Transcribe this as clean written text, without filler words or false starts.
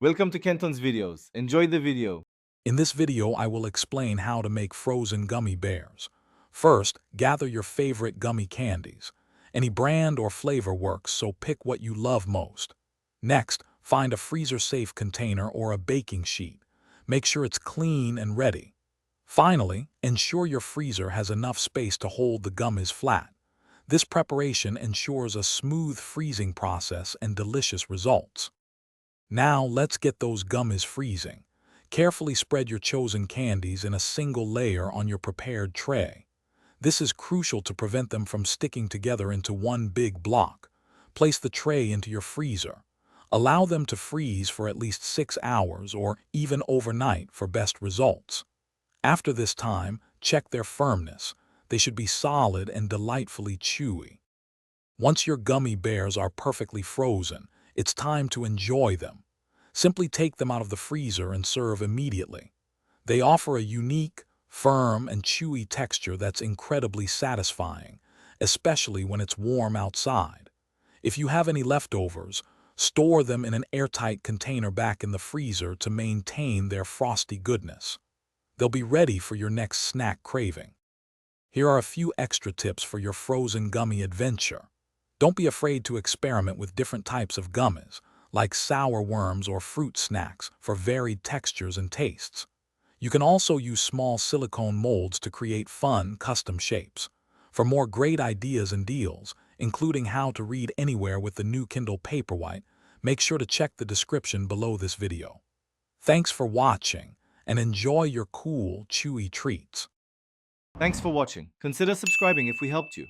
Welcome to Kenton's videos. Enjoy the video. In this video, I will explain how to make frozen gummy bears. First, gather your favorite gummy candies. Any brand or flavor works, so pick what you love most. Next, find a freezer-safe container or a baking sheet. Make sure it's clean and ready. Finally, ensure your freezer has enough space to hold the gummies flat. This preparation ensures a smooth freezing process and delicious results. Now, let's get those gummies freezing. Carefully spread your chosen candies in a single layer on your prepared tray. This is crucial to prevent them from sticking together into one big block. Place the tray into your freezer. Allow them to freeze for at least 6 hours or even overnight for best results. After this time, check their firmness. They should be solid and delightfully chewy. Once your gummy bears are perfectly frozen, it's time to enjoy them. Simply take them out of the freezer and serve immediately. They offer a unique, firm, and chewy texture that's incredibly satisfying, especially when it's warm outside. If you have any leftovers, store them in an airtight container back in the freezer to maintain their frosty goodness. They'll be ready for your next snack craving. Here are a few extra tips for your frozen gummy adventure. Don't be afraid to experiment with different types of gummies, like sour worms or fruit snacks, for varied textures and tastes. You can also use small silicone molds to create fun, custom shapes. For more great ideas and deals, including how to read anywhere with the new Kindle Paperwhite, make sure to check the description below this video. Thanks for watching, and enjoy your cool, chewy treats. Thanks for watching. Consider subscribing if we helped you.